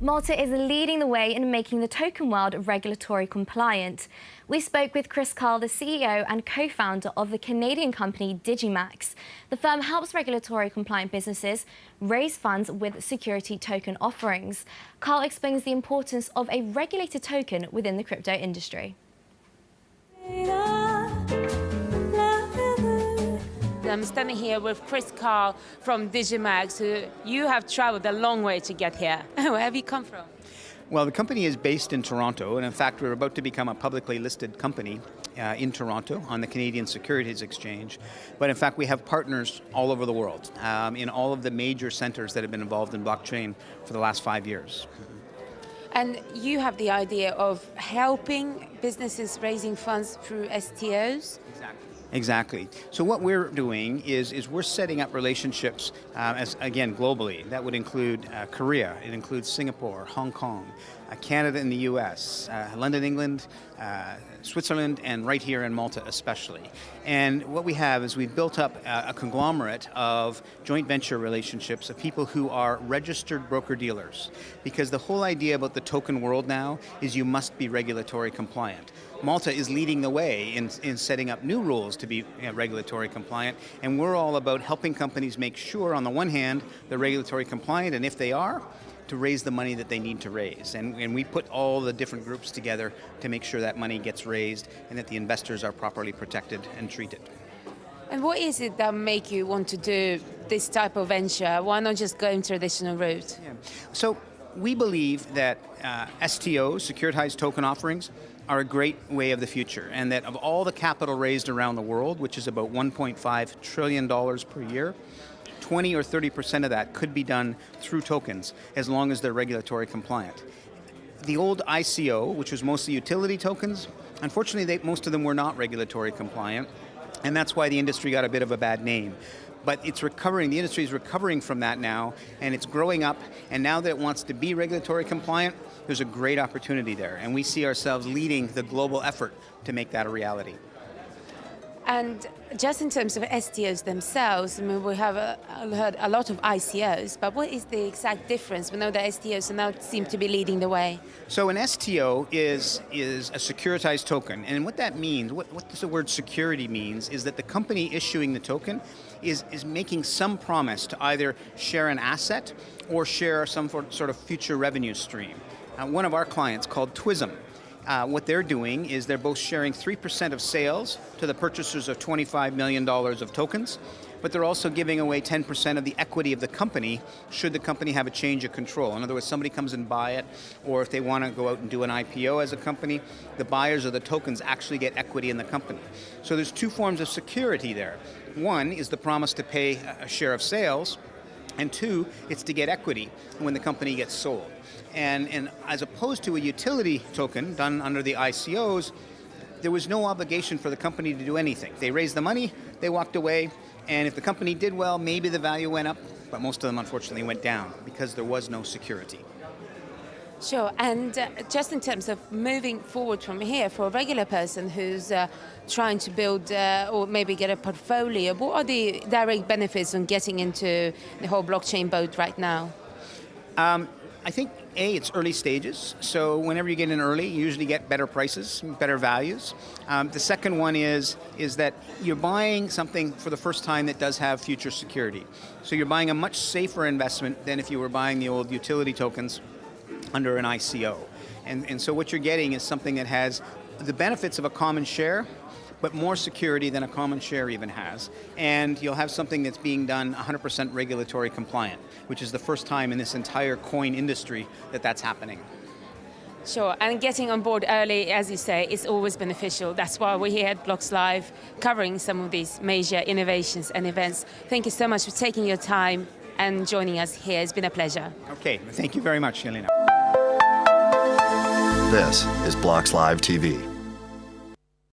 Malta is leading the way in making the token world regulatory compliant. We spoke with Chris Carl, the CEO and co-founder of the Canadian company DigiMax. The firm helps regulatory compliant businesses raise funds with security token offerings. Carl explains the importance of a regulated token within the crypto industry. I'm standing here with Chris Carl from DigiMax, who you have traveled a long way to get here. Where have you come from? Well, the company is based in Toronto, and in fact, we're about to become a publicly listed company in Toronto on the Canadian Securities Exchange. But in fact, we have partners all over the world, in all of the major centers that have been involved in blockchain for the last 5 years. And you have the idea of helping businesses raising funds through STOs? Exactly. So what we're doing is we're setting up relationships, again, globally. That would include Korea, it includes Singapore, Hong Kong, Canada and the US, London, England, Switzerland, and right here in Malta especially. And what we have is we've built up a conglomerate of joint venture relationships of people who are registered broker-dealers. Because the whole idea about the token world now is you must be regulatory compliant. Malta is leading the way in setting up new rules to be regulatory compliant, and we're all about helping companies make sure, on the one hand, they're regulatory compliant, and if they are, to raise the money that they need to raise. And we put all the different groups together to make sure that money gets raised and that the investors are properly protected and treated. And what is it that make you want to do this type of venture? Why not just go in traditional route? Yeah. So we believe that STOs, securitized token offerings, are a great way of the future, and that of all the capital raised around the world, which is about $1.5 trillion per year, 20 or 30% of that could be done through tokens, as long as they're regulatory compliant. The old ICO, which was mostly utility tokens, unfortunately most of them were not regulatory compliant, and that's why the industry got a bit of a bad name. But it's recovering, the industry is recovering from that now, and it's growing up, and now that it wants to be regulatory compliant, there's a great opportunity there, and we see ourselves leading the global effort to make that a reality. And just in terms of STOs themselves, I mean, we have heard a lot of ICOs, but what is the exact difference? We know that STOs now seem to be leading the way. So an STO is a securitized token, and what that means, what does the word security means, is that the company issuing the token is making some promise to either share an asset or share some sort of future revenue stream. One of our clients, called Twism, what they're doing is they're both sharing 3% of sales to the purchasers of $25 million of tokens, but they're also giving away 10% of the equity of the company should the company have a change of control. In other words, somebody comes and buy it, or if they want to go out and do an IPO as a company, the buyers of the tokens actually get equity in the company. So there's two forms of security there. One is the promise to pay a share of sales, and two, it's to get equity when the company gets sold. And as opposed to a utility token done under the ICOs, there was no obligation for the company to do anything. They raised the money, they walked away, and if the company did well, maybe the value went up, but most of them unfortunately went down because there was no security. Sure, and just in terms of moving forward from here, for a regular person who's trying to build or maybe get a portfolio, what are the direct benefits on getting into the whole blockchain boat right now? I think, it's early stages, so whenever you get in early, you usually get better prices, better values. The second one is that you're buying something for the first time that does have future security. So you're buying a much safer investment than if you were buying the old utility tokens under an ICO. And so what you're getting is something that has the benefits of a common share, but more security than a common share even has. And you'll have something that's being done 100% regulatory compliant, which is the first time in this entire coin industry that that's happening. Sure, and getting on board early, as you say, is always beneficial. That's why we're here at Blocks Live covering some of these major innovations and events. Thank you so much for taking your time and joining us here. It's been a pleasure. Okay, thank you very much, Yelena. This is Blocks Live TV.